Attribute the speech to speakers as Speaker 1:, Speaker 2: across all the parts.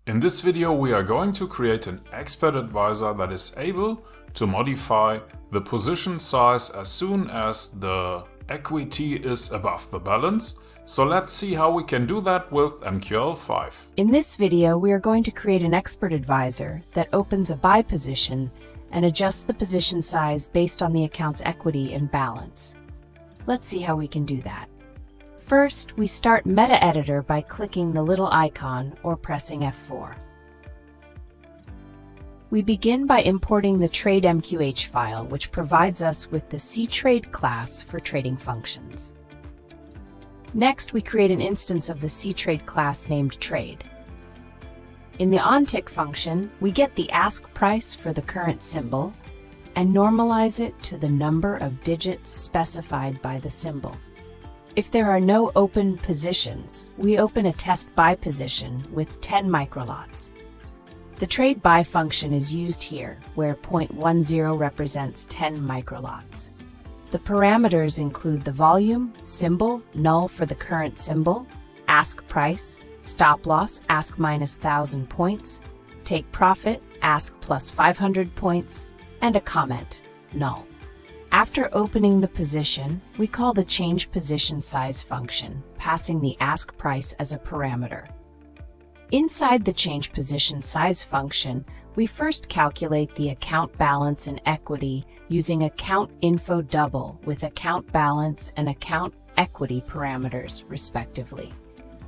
Speaker 1: In this video we are going to create an expert advisor that is able to modify the position size as soon as the equity is above the balance. So let's see how we can do that with MQL5.
Speaker 2: In this video we are going to create an expert advisor that opens a buy position and adjusts the position size based on the account's equity and balance. Let's see how we can do that. First, we start Metaeditor by clicking the little icon or pressing F4. We begin by importing the Trade MQH file, which provides us with the CTrade class for trading functions. Next, we create an instance of the CTrade class named Trade. In the OnTick function, we get the ask price for the current symbol and normalize it to the number of digits specified by the symbol. If there are no open positions, we open a test buy position with 10 microlots. The trade buy function is used here, where 0.10 represents 10 microlots. The parameters include the volume, symbol, null for the current symbol, ask price, stop loss, ask minus 1,000 points, take profit, ask plus 500 points, and a comment, null. After opening the position, we call the change position size function, passing the ask price as a parameter. Inside the change position size function, we first calculate the account balance and equity using account info double with account balance and account equity parameters, respectively.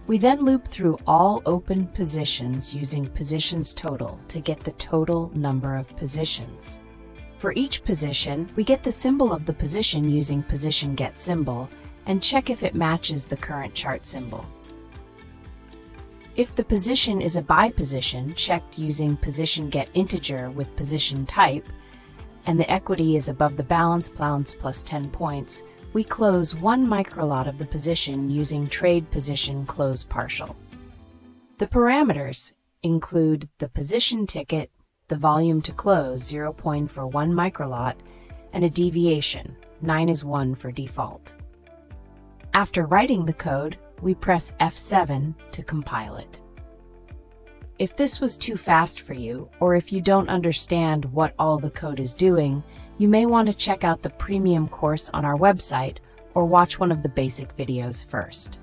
Speaker 2: We then loop through all open positions using positions total to get the total number of positions. For each position, we get the symbol of the position using position get symbol and check if it matches the current chart symbol. If the position is a buy position, checked using position get integer with position type, and the equity is above the balance plus 10 points, we close 1 microlot of the position using trade position close partial. The parameters include the position ticket, the volume to close 0 for 1 microlot, and a deviation, 9 is 1 for default. After writing the code, we press F7 to compile it. If this was too fast for you, or if you don't understand what all the code is doing, you may want to check out the premium course on our website or watch one of the basic videos first.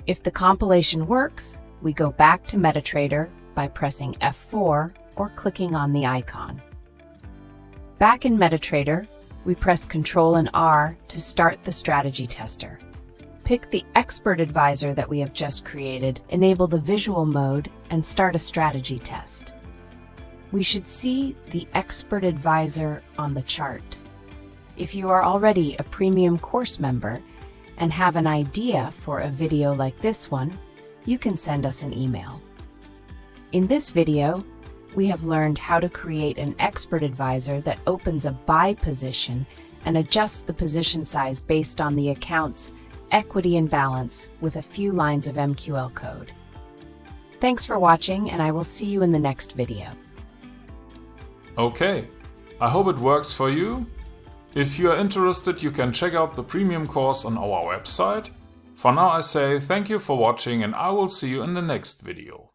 Speaker 2: If the compilation works, we go back to Metaeditor by pressing F4 or clicking on the icon. Back in Metaeditor, we press Ctrl and R to start the strategy tester. Pick the expert advisor that we have just created, enable the visual mode, and start a strategy test. We should see the expert advisor on the chart. If you are already a premium course member and have an idea for a video like this one, you can send us an email. In this video, we have learned how to create an expert advisor that opens a buy position and adjusts the position size based on the account's equity and balance with a few lines of MQL code. Thanks for watching, and I will see you in the next video.
Speaker 1: Okay, I hope it works for you. If you are interested, you can check out the premium course on our website. For now I say thank you for watching, and I will see you in the next video.